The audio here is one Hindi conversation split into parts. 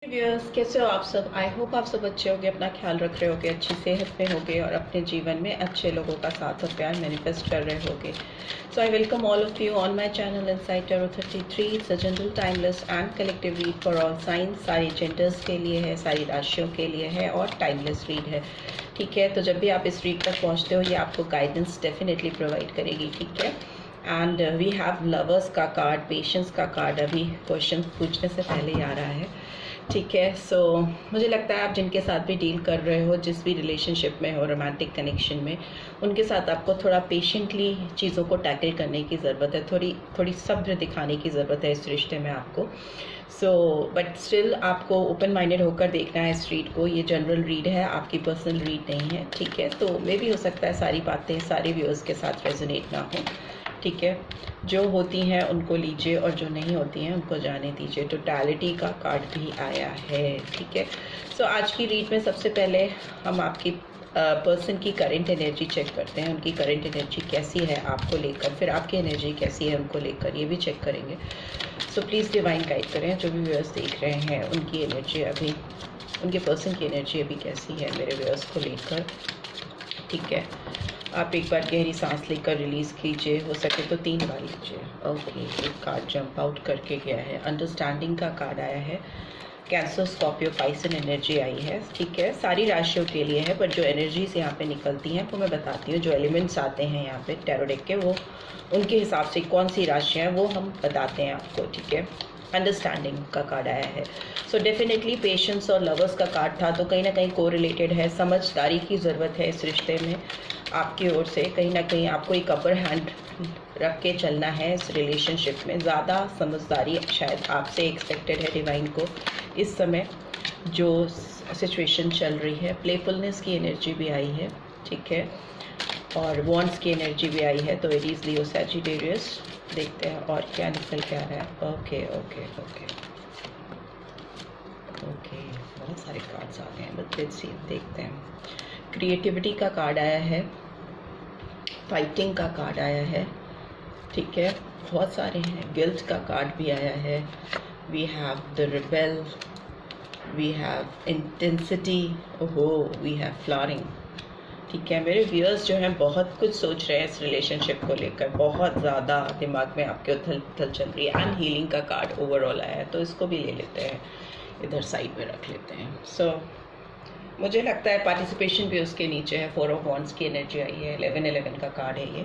व्यूअर्स, कैसे हो आप सब। आई होप आप सब अच्छे होंगे, अपना ख्याल रख रहे होगे, अच्छी सेहत में होगे और अपने जीवन में अच्छे लोगों का साथ और प्यार मैनिफेस्ट कर रहे होगे। So I welcome all of you on my channel inside tarot 33। It's a general, timeless and collective read for all signs. सारी जेंडर्स के लिए है, सारी राशियों के लिए है और टाइमलेस रीड है। ठीक है, तो जब भी आप इस रीड तक पहुँचते हो ये आपको गाइडेंस डेफिनेटली प्रोवाइड करेगी। ठीक है, एंड वी हैव लवर्स का कार्ड, पेशेंस का कार्ड अभी क्वेश्चन पूछने से पहले ही आ रहा है। ठीक है, सो मुझे लगता है आप जिनके साथ भी डील कर रहे हो, जिस भी रिलेशनशिप में हो, रोमांटिक कनेक्शन में, उनके साथ आपको थोड़ा पेशेंटली चीज़ों को टैकल करने की ज़रूरत है, थोड़ी सब्र दिखाने की ज़रूरत है इस रिश्ते में आपको। सो बट स्टिल आपको ओपन माइंडेड होकर देखना है इस रीड को। ये जनरल रीड है, आपकी पर्सनल रीड नहीं है। ठीक है, तो मे भी हो सकता है सारी बातें सारे व्यूअर्स के साथ रेजोनेट ना हो। ठीक है, जो होती हैं उनको लीजिए और जो नहीं होती हैं उनको जाने दीजिए। टोटलिटी का कार्ड भी आया है। ठीक है, सो आज की रीड में सबसे पहले हम आपकी पर्सन की करंट एनर्जी चेक करते हैं। उनकी करंट एनर्जी कैसी है आपको लेकर, फिर आपकी एनर्जी कैसी है उनको लेकर, ये भी चेक करेंगे। सो प्लीज़ डिवाइन गाइड करें जो भी व्यूअर्स देख रहे हैं, उनकी एनर्जी अभी, उनके पर्सन की एनर्जी अभी कैसी है मेरे व्यूअर्स को लेकर। ठीक है, आप एक बार गहरी सांस लेकर रिलीज़ कीजिए, हो सके तो 3 बार लीजिए। ओके, एक कार्ड जंप आउट करके गया है, अंडरस्टैंडिंग का कार्ड आया है, कैंसर, स्कॉर्पियो, पाइसन एनर्जी आई है। ठीक है, सारी राशियों के लिए है, पर जो एनर्जीज यहाँ पे निकलती हैं वो मैं बताती हूँ। जो एलिमेंट्स आते हैं यहाँ पे टैरो डेक के, वो उनके हिसाब से कौन सी राशियाँ हैं वो हम बताते हैं आपको। ठीक है, अंडरस्टैंडिंग का कार्ड आया है। सो डेफिनेटली पेशेंस और लवर्स का कार्ड था, तो कहीं ना कहीं को रिलेटेड है। समझदारी की ज़रूरत है इस रिश्ते में आपकी ओर से। कहीं ना कहीं आपको एक अपर हैंड रख के चलना है इस रिलेशनशिप में। ज़्यादा समझदारी शायद आपसे एक्सपेक्टेड है डिवाइन को इस समय जो सिचुएशन चल रही है। प्लेफुलनेस की एनर्जी भी आई है। ठीक है, और वॉन्ड्स की एनर्जी भी आई है। तो एरीज, लियो, सैजिटेरियस, देखते हैं और क्या निकल के आ रहा है। ओके ओके ओके ओके, बहुत सारे कार्ड्स आ गए हैं, बट लेट्स सी, देखते हैं। क्रिएटिविटी का कार्ड आया है, फाइटिंग का कार्ड आया है। ठीक है, बहुत सारे हैं। गिल्ट का कार्ड भी आया है। We have the rebel, we have intensity, ओहो, वी हैव फ्लावरिंग। ठीक है, मेरे व्यूअर्स जो हैं बहुत कुछ सोच रहे हैं इस रिलेशनशिप को लेकर, बहुत ज़्यादा दिमाग में आपके उथल पुथल चल रही है। एंड हीलिंग का कार्ड ओवरऑल आया है, तो इसको भी ले लेते हैं, इधर साइड में रख लेते हैं। सो मुझे लगता है पार्टिसिपेशन भी उसके नीचे है। 4 ऑफ वॉन्ड्स की एनर्जी आई है, 11 का कार्ड है ये।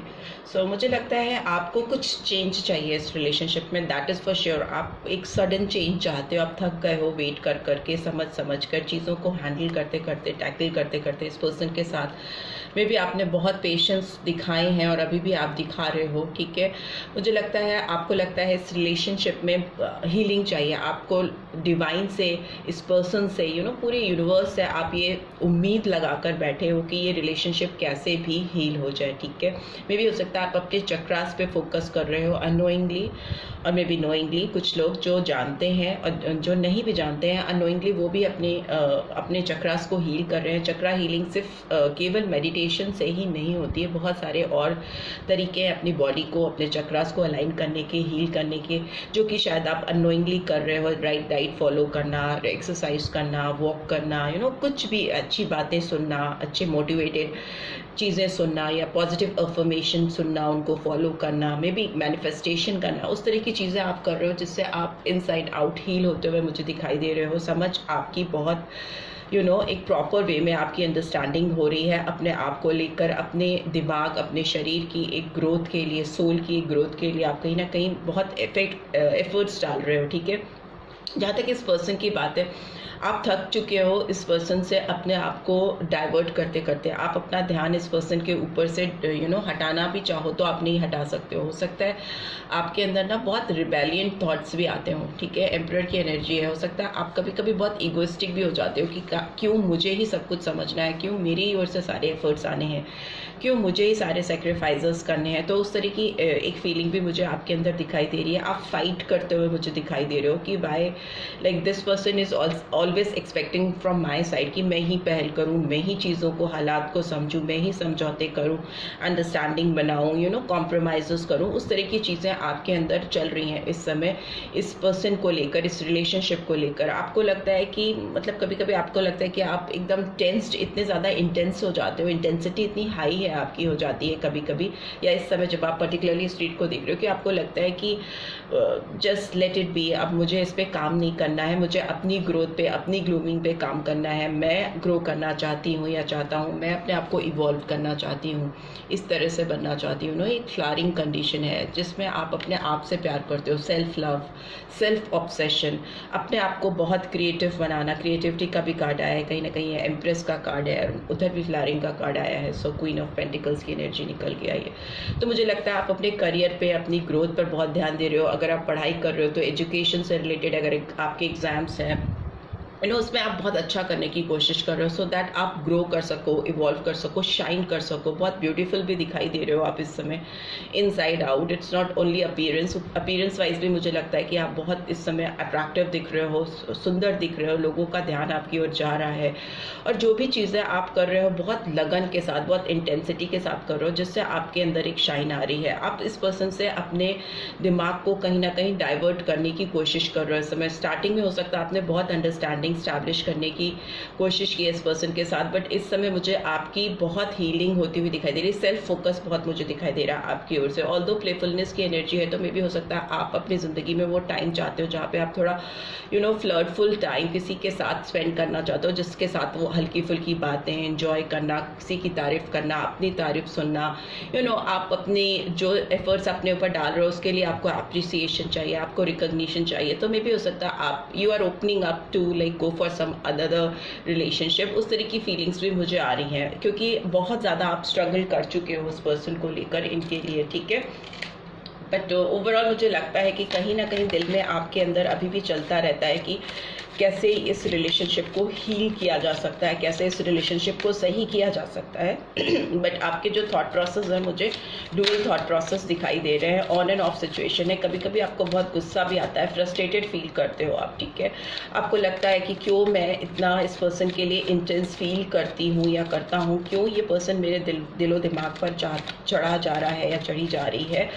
सो मुझे लगता है आपको कुछ चेंज चाहिए इस रिलेशनशिप में, दैट इज़ फॉर श्योर। आप एक सडन चेंज चाहते हो, आप थक गए हो वेट कर करके, समझ कर चीज़ों को हैंडल करते करते, टैकल करते करते इस पर्सन के साथ में भी आपने बहुत पेशेंस दिखाए हैं और अभी भी आप दिखा रहे हो। ठीक है, मुझे लगता है आपको लगता है इस रिलेशनशिप में हीलिंग चाहिए आपको डिवाइन से, इस पर्सन से, पूरे यूनिवर्स से आप ये उम्मीद लगाकर बैठे हो कि ये रिलेशनशिप कैसे भी हील हो जाए। ठीक है, मे भी हो सकता है आप अपने चक्रास पे फोकस कर रहे हो अननोइंगली और मे बी नोइंगली। कुछ लोग जो जानते हैं और जो नहीं भी जानते हैं अननोइंगली, वो भी अपने चक्रास को हील कर रहे हैं। चक्रा हीलिंग सिर्फ केवल मेडिटेशन से ही नहीं होती है, बहुत सारे और तरीके हैं अपनी बॉडी को, अपने चक्रास को अलाइन करने के, हील करने के, जो कि शायद आप अननोइंगली कर रहे हो। राइट डाइट फॉलो करना, एक्सरसाइज करना, वॉक करना, कुछ भी अच्छी बातें सुनना, अच्छे मोटिवेटेड चीज़ें सुनना या पॉजिटिव अफर्मेशन सुनना, उनको फॉलो करना, मे बी मैनिफेस्टेशन करना, उस तरह की चीज़ें आप कर रहे हो जिससे आप इनसाइड आउट हील होते हुए मुझे दिखाई दे रहे हो। समझ आपकी बहुत एक प्रॉपर वे में आपकी अंडरस्टैंडिंग हो रही है अपने आप को लेकर, अपने दिमाग, अपने शरीर की एक ग्रोथ के लिए, सोल की एक ग्रोथ के लिए आप कहीं ना कहीं बहुत एफर्ट्स डाल रहे हो। ठीक है, जहाँ तक इस पर्सन की बात है, आप थक चुके हो इस पर्सन से अपने आप को डाइवर्ट करते करते। आप अपना ध्यान इस पर्सन के ऊपर से हटाना भी चाहो तो आप नहीं हटा सकते हो सकता है आपके अंदर ना बहुत रिबेलियन थॉट्स भी आते हो। ठीक है, एम्परर की एनर्जी है। हो सकता है आप कभी कभी बहुत ईगोइस्टिक भी हो जाते हो कि क्यों मुझे ही सब कुछ समझना है, क्यों मेरी ओर से सारे एफर्ट्स आने हैं, क्यों मुझे ही सारे सेक्रीफाइसेस करने हैं। तो उस तरह की एक फीलिंग भी मुझे आपके अंदर दिखाई दे रही है। आप फाइट करते हुए मुझे दिखाई दे रहे हो कि why like this person is always expecting from my side कि मैं ही पहल करूँ, मैं ही चीज़ों को, हालात को समझूँ, मैं ही समझौते करूँ, अंडरस्टैंडिंग बनाऊँ, यू नो, कॉम्प्रोमाइज़ करूँ। उस तरह की चीज़ें आपके अंदर चल रही हैं इस समय, इस पर्सन को लेकर, इस रिलेशनशिप को लेकर। आपको लगता है कि मतलब कभी कभी आपको लगता है कि आप एकदम टेंस्ड, इतने ज़्यादा इंटेंस हो जाते हो, इंटेंसिटी इतनी हाई है आपकी हो जाती है कभी कभी, या इस समय जब आप पर्टिकुलरली स्ट्रीट को देख रहे हो कि आपको लगता है कि जस्ट लेट इट बी, अब मुझे इस पे काम नहीं करना है, मुझे अपनी ग्रोथ पे, अपनी ग्रूमिंग पे काम करना है, मैं ग्रो करना चाहती हूँ या चाहता हूँ, मैं अपने आप को इवॉल्व करना चाहती हूँ, इस तरह से बनना चाहती हूँ। नो, एक फ्लावरिंग कंडीशन है जिसमें आप अपने आप से प्यार करते हो, सेल्फ लव, सेल्फ ऑब्सेशन, अपने आप को बहुत क्रिएटिव बनाना। क्रिएटिविटी का भी कार्ड आया है, कहीं ना कहीं एम्प्रेस का कार्ड है, उधर भी फ्लावरिंग का कार्ड आया है। सो क्वीन ऑफ पेंटिकल्स की एनर्जी निकल के आई है। तो मुझे लगता है आप अपने करियर पे, अपनी ग्रोथ पर बहुत ध्यान दे रहे हो। अगर आप पढ़ाई कर रहे हो तो एजुकेशन से रिलेटेड, अगर आपके एग्जाम्स हैं, यू नो, उसमें आप बहुत अच्छा करने की कोशिश कर रहे हो, सो दैट आप ग्रो कर सको, इवॉल्व कर सको, शाइन कर सको। बहुत ब्यूटीफुल भी दिखाई दे रहे हो आप इस समय, inside out. It's not only appearance wise भी मुझे लगता है कि आप बहुत इस समय अट्रैक्टिव दिख रहे हो, सुंदर दिख रहे हो, लोगों का ध्यान आपकी ओर जा रहा है। और जो भी चीज़ें आप कर रहे हो बहुत लगन के साथ, बहुत इंटेंसिटी के साथ कर रहे हो, जिससे आपके अंदर एक शाइन आ रही है। आप इस पर्सन से अपने दिमाग को कहीं ना कहीं डाइवर्ट करने की कोशिश कर रहे हो इस समय। स्टार्टिंग में हो सकता है आपने बहुत अंडरस्टैंडिंग स्टैब्लिश करने की कोशिश की है इस पर्सन के साथ, बट इस समय मुझे आपकी बहुत हीलिंग होती हुई दिखाई दे रही है। सेल्फ फोकस बहुत मुझे दिखाई दे रहा है आपकी ओर से। ऑल्दो प्लेफुलनेस की एनर्जी है, तो मे भी हो सकता है आप अपनी ज़िंदगी में वो टाइम चाहते हो जहाँ पे आप थोड़ा, यू नो, फ्लर्टफुल टाइम किसी के साथ स्पेंड करना चाहते हो, जिसके साथ वो हल्की फुल्की बातें एंजॉय करना, किसी की तारीफ करना, अपनी तारीफ सुनना, यू नो, आप अपनी जो एफर्ट्स अपने ऊपर डाल रहे हो उसके लिए आपको अप्रिसिएशन चाहिए, आपको रिकॉग्निशन चाहिए। तो मे भी हो सकता है आप, you are opening up to like go for some other relationship. उस तरह की फीलिंग्स भी मुझे आ रही हैं, क्योंकि बहुत ज़्यादा आप स्ट्रगल कर चुके हो उस पर्सन को लेकर, इनके लिए, ठीक है। बट ओवरऑल मुझे लगता है कि कहीं ना कहीं दिल में आपके अंदर अभी भी चलता रहता है कि कैसे इस रिलेशनशिप को हील किया जा सकता है, कैसे इस रिलेशनशिप को सही किया जा सकता है। बट आपके जो थॉट प्रोसेस है, मुझे डुअल थॉट प्रोसेस दिखाई दे रहे हैं, ऑन एंड ऑफ सिचुएशन है। कभी कभी आपको बहुत गुस्सा भी आता है, फ्रस्ट्रेटेड फील करते हो आप, ठीक है। आपको लगता है कि क्यों मैं इतना इस पर्सन के लिए इंटेंस फील करती हूँ या करता हूँ, क्यों ये पर्सन मेरे दिलो दिमाग पर चढ़ा जा रहा है या चढ़ी जा रही है।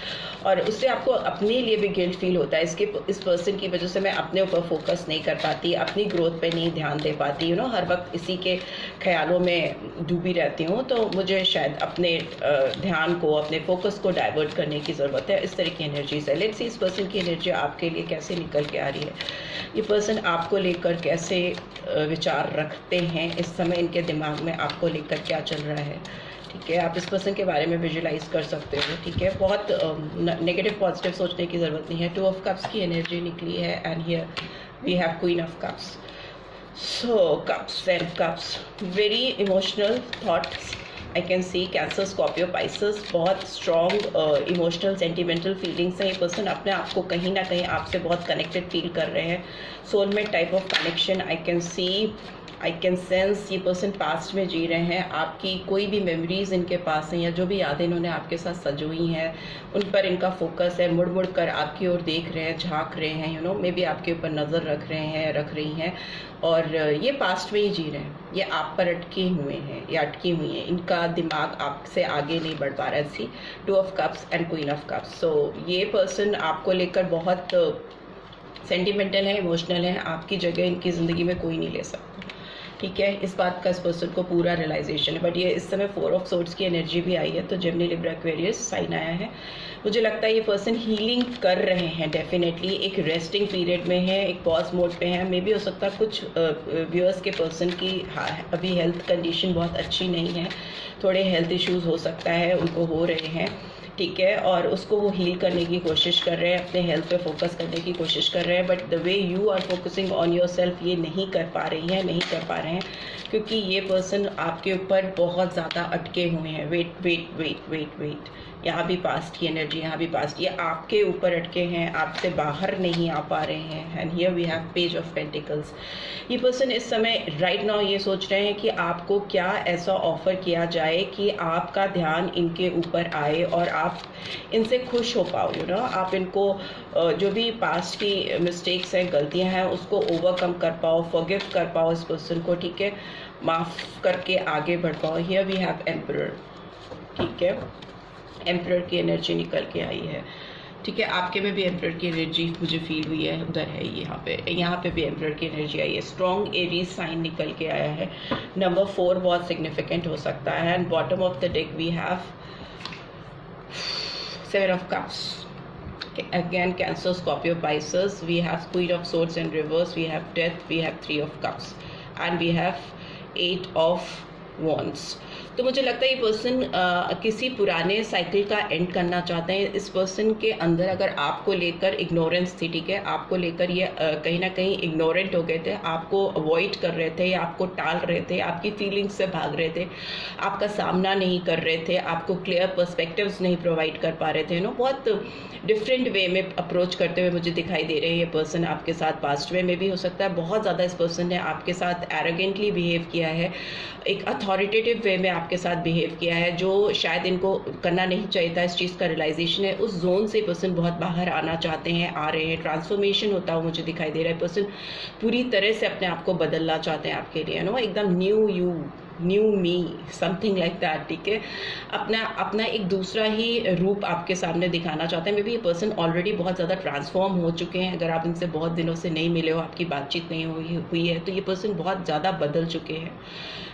और उससे आपको अपने लिए भी गिल्ट फील होता है, इस पर्सन की वजह से मैं अपने ऊपर फोकस नहीं कर पाती, अपनी ग्रोथ पे नहीं ध्यान दे पाती, यू नो, हर वक्त इसी के ख्यालों में डूबी रहती हूँ। तो मुझे शायद अपने ध्यान को, अपने फोकस को डाइवर्ट करने की ज़रूरत है। इस तरह की एनर्जीज है। लेट्स सी इस पर्सन की एनर्जी आपके लिए कैसे निकल के आ रही है। ये पर्सन आपको लेकर कैसे विचार रखते हैं इस समय, इनके दिमाग में आपको लेकर क्या चल रहा है, ठीक है। आप इस पर्सन के बारे में विजुलाइज कर सकते हो, ठीक है। बहुत नेगेटिव पॉजिटिव सोचने की ज़रूरत नहीं है। 2 ऑफ कप्स की एनर्जी निकली है and here we have queen of cups. So cups and cups, very emotional thoughts I can see. Cancer, Scorpio, Pisces, बहुत स्ट्रॉन्ग इमोशनल सेंटिमेंटल फीलिंग्स हैं। ये पर्सन अपने आप को कहीं ना कहीं आपसे बहुत कनेक्टेड फील कर रहे हैं। Soulmate type of connection I can C, I can sense. ये पर्सन पास्ट में जी रहे हैं, आपकी कोई भी मेमोरीज इनके पास हैं या जो भी यादें इन्होंने आपके साथ सजोई हैं उन पर इनका फोकस है। मुड़ मुड़ कर आपकी ओर देख रहे हैं, झांक रहे हैं, यू नो, मे बी आपके ऊपर नज़र रख रहे हैं, रख रही हैं। और ये पास्ट में ही जी रहे हैं, ये आप पर अटके हुए हैं या अटकी हुई हैं। इनका दिमाग आपसे आगे नहीं बढ़ पा रहा है। See 2 of cups and queen of cups. So ये पर्सन आपको लेकर बहुत सेंटिमेंटल है, इमोशनल है। आपकी जगह इनकी ज़िंदगी में कोई नहीं ले सकता, ठीक है। इस बात का इस पर्सन को पूरा रियलाइजेशन है। बट ये इस समय 4 ऑफ सोर्ड्स की एनर्जी भी आई है, तो जेमिनी, लिब्रा, एक्वेरियस साइन आया है। मुझे लगता है ये पर्सन हीलिंग कर रहे हैं, डेफिनेटली एक रेस्टिंग पीरियड में है, एक पॉज मोड पे है। मे बी हो सकता है कुछ व्यूअर्स के पर्सन की अभी हेल्थ कंडीशन बहुत अच्छी नहीं है, थोड़े हेल्थ इश्यूज हो सकता है उनको हो रहे हैं, ठीक है। और उसको वो हील करने की कोशिश कर रहे हैं, अपने हेल्थ पे फोकस करने की कोशिश कर रहे हैं। But the way you are focusing on yourself, ये नहीं कर पा रही हैं, नहीं कर पा रहे हैं, क्योंकि ये पर्सन आपके ऊपर बहुत ज़्यादा अटके हुए हैं। Wait wait wait wait wait, यहाँ भी पास्ट की एनर्जी, यहाँ भी पास्ट, ये आपके ऊपर अटके हैं, आपसे बाहर नहीं आ पा रहे हैं। And here we have page of pentacles. ये पर्सन इस समय राइट नाउ ये सोच रहे हैं कि आपको क्या ऐसा ऑफर किया जाए कि आपका ध्यान इनके ऊपर आए और आप इनसे खुश हो पाओ, यू नो, आप इनको जो भी पास्ट की मिस्टेक्स हैं, गलतियां हैं, उसको ओवरकम कर पाओ, फॉरगिव कर पाओ इस पर्सन को, ठीक है, माफ़ करके आगे बढ़ पाओ। हियर वी हैव एम्परर, ठीक है, एम्परर की एनर्जी निकल के आई है, ठीक है। आपके में भी एम्परर की एनर्जी मुझे फील हुई है, उधर है, यहाँ पे भी एम्परर की एनर्जी आई है। स्ट्रॉन्ग एरीज साइन निकल के आया है। नंबर 4 बहुत सिग्निफिकेंट हो सकता है। And bottom of the deck we have 7 of cups. Again, Cancer, Scorpio, Pisces. We have Queen of Swords in reverse. We have Death. We have 3 of Cups, and we have 8 of Wands. तो मुझे लगता है ये पर्सन किसी पुराने साइकिल का एंड करना चाहते हैं। इस पर्सन के अंदर अगर आपको लेकर इग्नोरेंस थी, ठीक है, आपको लेकर ये कहीं ना कहीं इग्नोरेंट हो गए थे, आपको अवॉइड कर रहे थे या आपको टाल रहे थे, आपकी फीलिंग्स से भाग रहे थे, आपका सामना नहीं कर रहे थे, आपको क्लियर पर्सपेक्टिव्स नहीं प्रोवाइड कर पा रहे थे, नो, बहुत डिफरेंट वे में अप्रोच करते हुए मुझे दिखाई दे रहे हैं ये पर्सन आपके साथ। पास्ट वे में भी हो सकता है बहुत ज़्यादा इस पर्सन ने आपके साथ एरोगेंटली बिहेव किया है, एक अथॉरिटेटिव वे में आपके साथ बिहेव किया है, जो शायद इनको करना नहीं चाहिए था। इस चीज़ का रियलाइजेशन है, उस जोन से पर्सन बहुत बाहर आना चाहते हैं, आ रहे हैं, ट्रांसफॉर्मेशन होता हुआ मुझे दिखाई दे रहा है। पर्सन पूरी तरह से अपने आप को बदलना चाहते हैं आपके लिए, नो, एकदम new you, new me, something like that, ठीक है, अपना एक दूसरा ही रूप आपके सामने दिखाना चाहते हैं। मे बी ये पर्सन ऑलरेडी बहुत ज़्यादा ट्रांसफॉर्म हो चुके हैं। अगर आप इनसे बहुत दिनों से नहीं मिले हो, आपकी बातचीत नहीं हुई है, तो ये पर्सन बहुत ज़्यादा बदल चुके हैं।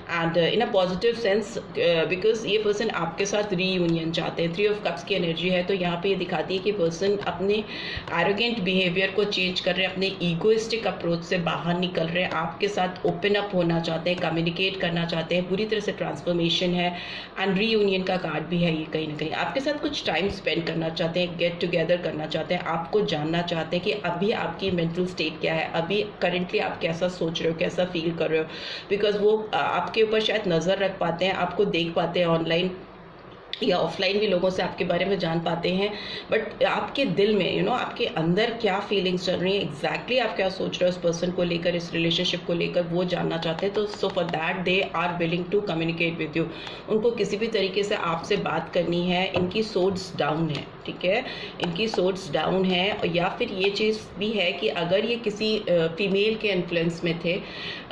And in a positive sense, because ये पर्सन आपके साथ रीयूनियन चाहते हैं। 3 of Cups की एनर्जी है, तो यहाँ पे ये दिखाती है कि पर्सन अपने एरोगेंट बिहेवियर को चेंज कर रहे हैं, अपने ईगोइस्टिक अप्रोच से बाहर निकल रहे हैं, आपके साथ ओपन अप होना चाहते हैं, कम्युनिकेट करना चाहते हैं, पूरी तरह से ट्रांसफॉर्मेशन है। एंड रीयूनियन का कार्ड भी है ये, कहीं ना कहीं आपके साथ कुछ टाइम स्पेंड करना चाहते हैं, गेट टुगेदर करना चाहते हैं, आपको जानना चाहते हैं कि अभी आपकी मेंटल स्टेट क्या है, अभी करेंटली आप कैसा सोच रहे हो, कैसा फील कर रहे हो, बिकॉज वो आपके ऊपर शायद नज़र रख पाते हैं, आपको देख पाते हैं ऑनलाइन या ऑफलाइन भी, लोगों से आपके बारे में जान पाते हैं, बट आपके दिल में, यू नो, आपके अंदर क्या फीलिंग्स चल रही हैं, एग्जैक्टली आप क्या सोच रहे हो इस पर्सन को लेकर, इस रिलेशनशिप को लेकर, वो जानना चाहते हैं। तो so for that they are willing to communicate with you. उनको किसी भी तरीके से आपसे बात करनी है। इनकी सोर्स डाउन है, ठीक है, इनकी सोर्स डाउन है। या फिर ये चीज़ भी है कि अगर ये किसी फीमेल के इन्फ्लुएंस में थे,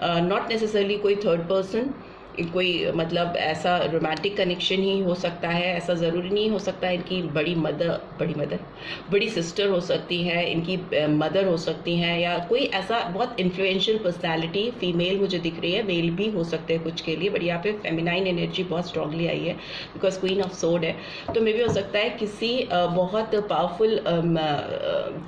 नॉट नेसेसरली कोई थर्ड पर्सन, कोई मतलब ऐसा रोमांटिक कनेक्शन ही हो सकता है, ऐसा ज़रूरी नहीं हो सकता है। इनकी बड़ी सिस्टर हो सकती है, इनकी मदर हो सकती हैं, या कोई ऐसा बहुत इन्फ्लुएंशियल पर्सनालिटी फीमेल मुझे दिख रही है, मेल भी हो सकते हैं कुछ के लिए, बट यहाँ पे फेमिनाइन एनर्जी बहुत स्ट्रांगली आई है बिकॉज क्वीन ऑफ सोर्ड है। तो मे भी हो सकता है किसी बहुत पावरफुल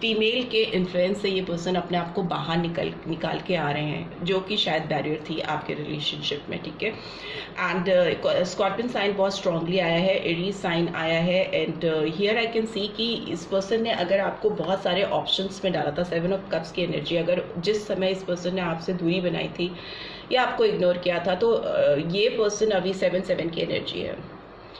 फीमेल के इन्फ्लुएंस से ये पर्सन अपने आप को बाहर निकाल के आ रहे हैं, जो कि शायद बैरियर थी आपके रिलेशनशिप में, ठीक है। एंड स्कॉर्पियन साइन बहुत स्ट्रांगली आया है, एरीज साइन आया है। एंड हियर आई कैन सी कि इस पर्सन ने अगर आपको बहुत सारे ऑप्शंस में डाला था, 7 of Cups की एनर्जी, अगर जिस समय इस पर्सन ने आपसे दूरी बनाई थी या आपको इग्नोर किया था, तो ये पर्सन अभी 7 की एनर्जी है।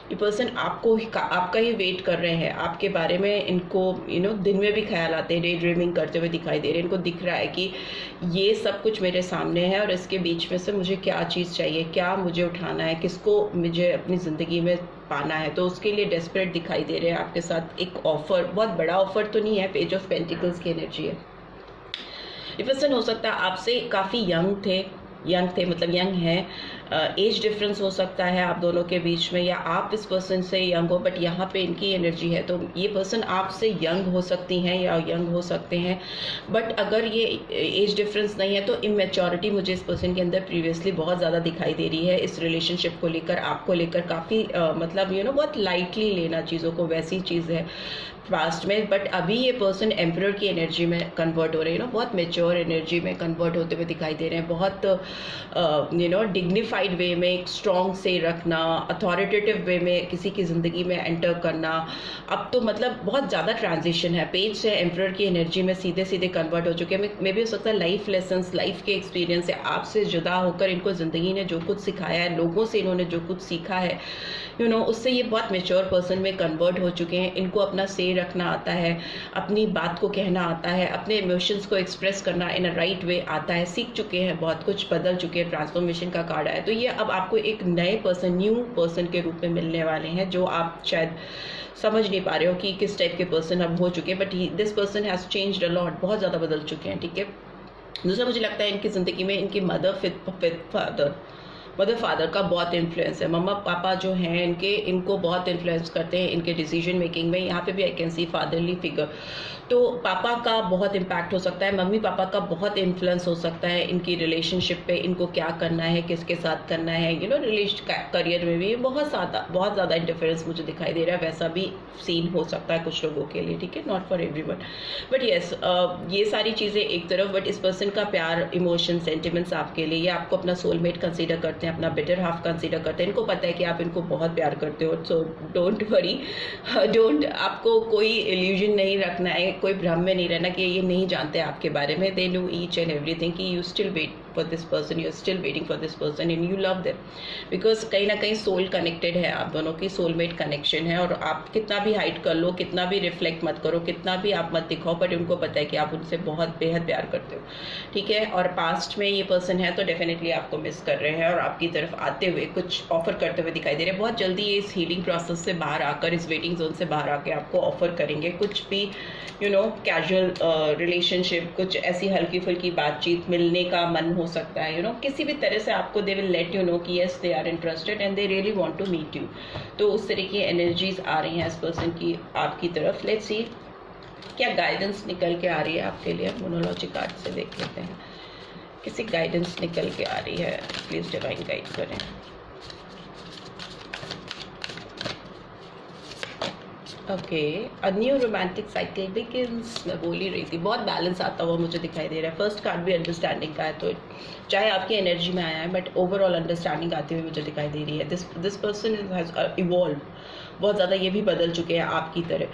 ये पर्सन आपका ही वेट कर रहे हैं, आपके बारे में इनको दिन में भी ख्याल आते हैं, डे ड्रीमिंग करते हुए दिखाई दे रहे हैं। इनको दिख रहा है कि ये सब कुछ मेरे सामने है और इसके बीच में से मुझे क्या चीज़ चाहिए, क्या मुझे उठाना है, किसको मुझे अपनी ज़िंदगी में पाना है, तो उसके लिए डेस्परेट दिखाई दे रहे हैं। आपके साथ एक ऑफर, बहुत बड़ा ऑफर तो नहीं है, पेज ऑफ पेंटिकल्स की एनर्जी है। ये पर्सन हो सकता है आपसे काफ़ी यंग थे, मतलब यंग है, एज डिफरेंस हो सकता है आप दोनों के बीच में, या आप इस पर्सन से यंग हो, बट यहाँ पे इनकी एनर्जी है, तो ये पर्सन आपसे यंग हो सकती हैं या यंग हो सकते हैं। बट अगर ये एज डिफरेंस नहीं है तो इमेच्योरिटी मुझे इस पर्सन के अंदर प्रीवियसली बहुत ज़्यादा दिखाई दे रही है। इस रिलेशनशिप को लेकर, आपको लेकर काफ़ी मतलब बहुत लाइटली लेना चीज़ों को, वैसी चीज़ है। पास्ट में, बट अभी ये पर्सन एम्परर की एनर्जी में कन्वर्ट हो रहे हैं, बहुत मेच्योर एनर्जी में कन्वर्ट होते हुए दिखाई दे रहे हैं, बहुत डिग्निफाइड वे में, एक स्ट्रॉन्ग से रखना, अथॉरिटेटिव वे में किसी की ज़िंदगी में एंटर करना। अब तो मतलब बहुत ज़्यादा ट्रांजिशन है, पेज से एम्परर की एनर्जी में सीधे सीधे कन्वर्ट हो चुके हैं। मे भी हो सकता है लाइफ लेसन्स, लाइफ के एक्सपीरियंस से, आपसे जुदा होकर इनको ज़िंदगी ने जो कुछ सिखाया है, लोगों से इन्होंने जो कुछ सीखा है, उससे ये बहुत मेच्योर पर्सन में कन्वर्ट हो चुके हैं। इनको अपना से रखना आता है, अपनी बात को कहना आता है, अपने इमोशंस को एक्सप्रेस करना इन अ राइट वे आता है, सीख चुके हैं, बहुत कुछ बदल चुके हैं, ट्रांसफॉर्मेशन का कार्ड आया। तो ये अब आपको एक नए पर्सन, न्यू पर्सन के रूप में मिलने वाले हैं, जो आप शायद समझ नहीं पा रहे हो कि किस टाइप के पर्सन अब हो चुके हैं, but this person has changed a lot, बहुत ज़्यादा बदल चुके हैं, ठीक है। दूसरा, मुझे लगता है इनकी ज़िंदगी में इनकी मदर फादर का बहुत इन्फ्लुएंस है। मम्मा पापा जो हैं इनको बहुत इन्फ्लुएंस करते हैं इनके डिसीजन मेकिंग में। यहाँ पे भी आई कैन सी फादरली फिगर, तो पापा का बहुत इम्पैक्ट हो सकता है, मम्मी पापा का बहुत इन्फ्लुएंस हो सकता है इनकी रिलेशनशिप पे, इनको क्या करना है, किसके साथ करना है, करियर में भी बहुत ज़्यादा इंटरफेरेंस मुझे दिखाई दे रहा है। वैसा भी सीन हो सकता है कुछ लोगों के लिए, ठीक है, not for everyone, but yes, ये सारी चीज़ें एक तरफ, बट इस पर्सन का प्यार, इमोशन, सेंटिमेंट्स आपके लिए, ये आपको अपना सोलमेट कंसीडर करते हैं, अपना बेटर हाफ कंसीडर करते हैं। इनको पता है कि आप इनको बहुत प्यार करते हो, सो डोंट वरी, आपको कोई इल्यूजन नहीं रखना है, कोई भ्रम में नहीं रहना कि ये नहीं जानते आपके बारे में। They know each and everything कि you still wait for this person, you're still waiting for this person and you love them because कहीं ना कहीं सोल कनेक्टेड है, आप दोनों की सोलमेट कनेक्शन है। और आप कितना भी हाइड कर लो, कितना भी रिफ्लेक्ट मत करो, कितना भी आप मत दिखाओ, बट उनको पता है कि आप उनसे बहुत बेहद प्यार करते हो, ठीक है। और पास्ट में ये पर्सन है तो डेफिनेटली आपको मिस कर रहे हैं और आपकी तरफ आते हुए कुछ ऑफर करते हुए दिखाई दे रहे हैं। बहुत जल्दी ये इस हीलिंग प्रोसेस से बाहर आकर, इस वेटिंग जोन से बाहर आके आपको ऑफर करेंगे कुछ भी, कैजुअल रिलेशनशिप, कुछ ऐसी हल्की फुल्की बातचीत, मिलने का मन हो सकता है, किसी भी तरह से आपको they will let you know कि yes they are interested and they really want to meet you. तो उस तरह की एनर्जीज आ रही हैं इस पर्सन की आपकी तरफ। लेट्स सी क्या गाइडेंस निकल के आ रही है आपके लिए। मोनोलॉजी कार्ड से देख लेते हैं किसी गाइडेंस निकल के आ रही है, प्लीज डिवाइन गाइड करें। Okay, a new romantic cycle begins. मैं बोल ही रही थी, बहुत बैलेंस आता हुआ मुझे दिखाई दे रहा है। फर्स्ट कार्ड भी अंडरस्टैंडिंग का है, तो चाहे आपकी एनर्जी में आया है, बट ओवरऑल अंडरस्टैंडिंग आती हुई मुझे दिखाई दे रही है। दिस पर्सन हैज इवॉल्व, बहुत ज़्यादा ये भी बदल चुके हैं आपकी तरह।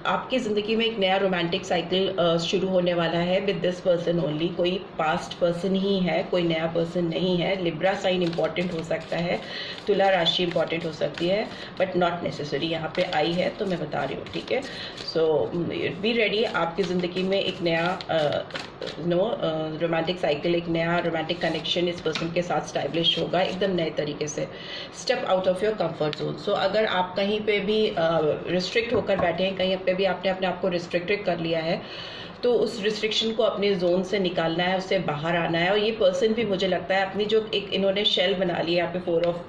आपकी ज़िंदगी में एक नया रोमांटिक साइकिल शुरू होने वाला है विद दिस पर्सन ओनली। कोई पास्ट पर्सन ही है, कोई नया पर्सन नहीं है। लिब्रा साइन इंपॉर्टेंट हो सकता है, तुला राशि इंपॉर्टेंट हो सकती है, बट नॉट नेसेसरी। यहाँ पे आई है तो मैं बता रही हूँ, ठीक है। सो बी रेडी, आपकी ज़िंदगी में एक नया रोमांटिक साइकिल, एक नया रोमांटिक कनेक्शन इस पर्सन के साथ स्टैब्लिश होगा एकदम नए तरीके से। Step out of your comfort zone. So अगर आप कहीं पे भी रिस्ट्रिक्ट होकर बैठे हैं, कहीं पे भी आपने अपने आप को रिस्ट्रिक्टेड कर लिया है, तो उस रिस्ट्रिक्शन को अपने जोन से निकालना है, उससे बाहर आना है। और ये पर्सन भी मुझे लगता है अपनी जो एक इन्होंने शेल बना ली है, यहाँ पे 4 ऑफ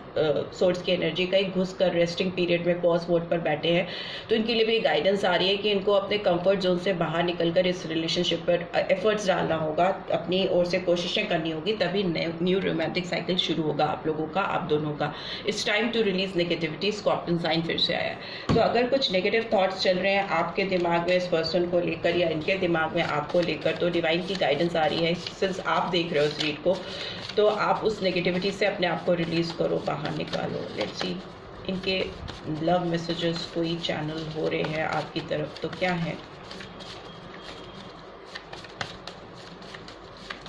सोर्ड्स की एनर्जी का, एक घुस कर रेस्टिंग पीरियड में पॉज मोड पर बैठे हैं। तो इनके लिए भी गाइडेंस आ रही है कि इनको अपने कंफर्ट जोन से बाहर निकलकर इस रिलेशनशिप पर एफर्ट्स डालना होगा, अपनी ओर से कोशिशें करनी होगी, तभी न्यू रोमांटिक साइकिल शुरू होगा आप लोगों का, आप दोनों का। It's time to release negativity. Scorpion sign फिर से आया है। तो अगर कुछ नेगेटिव थॉट्स चल रहे हैं आपके दिमाग में इस पर्सन को लेकर या इनके दिमाग में आपको लेकर, तो डिवाइन की गाइडेंस आ रही है। सिंस आप देख रहे हो इस रीड को, तो आप उस नेगेटिविटी से अपने आप को रिलीज करो, बाहर निकालो। लेट्स सी इनके लव मैसेजेस कोई चैनल हो रहे हैं आपकी तरफ, तो क्या है,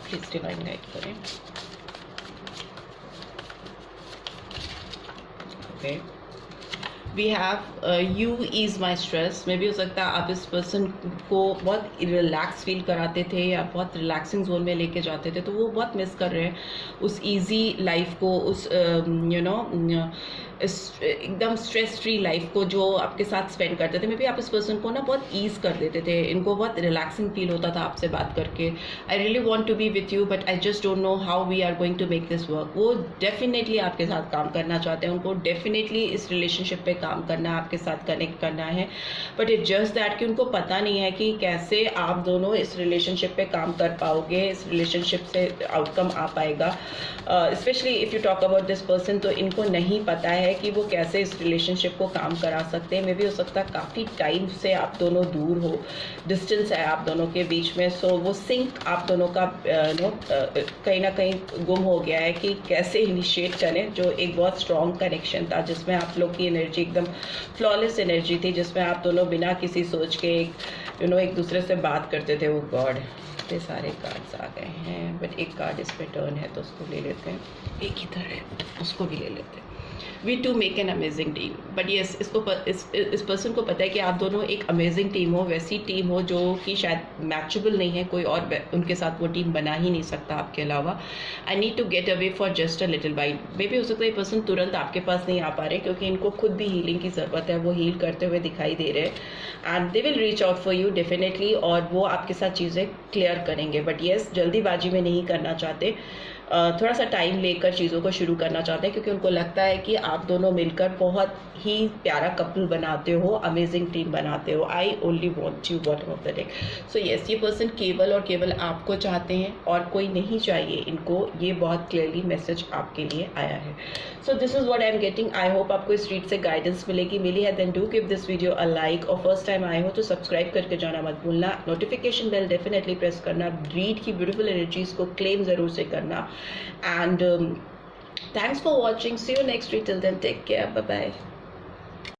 प्लीज डिवाइन गाइड करें। Okay, we have you ease my stress. में भी हो सकता है आप इस पर्सन को बहुत रिलैक्स फील कराते थे या बहुत रिलैक्सिंग जोन में लेके जाते थे, तो वो बहुत मिस कर रहे हैं उस इजी लाइफ को, उस एकदम स्ट्रेस फ्री लाइफ को जो आपके साथ स्पेंड करते थे। मे बी आप इस पर्सन को ना बहुत ईज कर देते थे, इनको बहुत रिलैक्सिंग फील होता था आपसे बात करके। I really want to be with you but I just don't know how we are going to make this work. वो डेफिनेटली आपके साथ काम करना चाहते हैं, उनको डेफिनेटली इस रिलेशनशिप पे काम करना है, आपके साथ कनेक्ट करना है, बट इट जस्ट दैट कि उनको पता नहीं है कि कैसे आप दोनों इस रिलेशनशिप पे काम कर पाओगे, इस रिलेशनशिप से आउटकम आ पाएगा। Specially if you talk about this person, तो इनको नहीं पता है है कि वो कैसे इस रिलेशनशिप को काम करा सकते हैं। मे भी हो सकता है काफ़ी टाइम से आप दोनों दूर हो, डिस्टेंस है आप दोनों के बीच में। सो वो सिंक आप दोनों का कहीं ना कहीं गुम हो गया है कि कैसे इनिशिएट करें, जो एक बहुत स्ट्रॉन्ग कनेक्शन था जिसमें आप लोग की एनर्जी एकदम फ्लॉलेस एनर्जी थी, जिसमें आप दोनों बिना किसी सोच के एक दूसरे से बात करते थे। वो गॉड, इतने सारे कार्ड्स आ गए हैं, बट एक कार्ड इस पे टर्न है तो उसको ले लेते हैं, एक इधर है उसको भी ले लेते हैं। We to make an amazing team, but yes इस पर्सन को पता है कि आप दोनों एक अमेजिंग टीम हो, वैसी टीम हो जो कि शायद मैचेबल नहीं है, कोई और उनके साथ वो टीम बना ही नहीं सकता आपके अलावा। I need to get away for just a little while. मे भी हो सकता है ये पर्सन तुरंत आपके पास नहीं आ पा रहे क्योंकि इनको खुद भी हीलिंग की ज़रूरत है, वो हील करते हुए दिखाई दे रहे हैं and they will reach out for you definitely, और वो आपके साथ चीज़ें क्लियर करेंगे। बट येस, जल्दीबाजी में नहीं करना चाहते, थोड़ा सा टाइम लेकर चीज़ों को शुरू करना चाहते हैं क्योंकि उनको लगता है कि आप दोनों मिलकर बहुत ही प्यारा कपल बनाते हो, अमेजिंग टीम बनाते हो। I only want you bottom of the deck. So yes, ये पर्सन केवल और केवल आपको चाहते हैं और कोई नहीं चाहिए इनको, ये बहुत क्लियरली मैसेज आपके लिए आया है। So this is what I am getting. I hope आपको इस रीड से गाइडेंस मिलेगी। मिली है then do give this video a like, और फर्स्ट टाइम आए हो तो सब्सक्राइब करके जाना मत भूलना, नोटिफिकेशन बेल डेफिनेटली प्रेस करना, रीड की ब्यूटीफुल एनर्जीज को क्लेम ज़रूर से करना। And thanks for watching. See you next week. Till then, take care. Bye bye.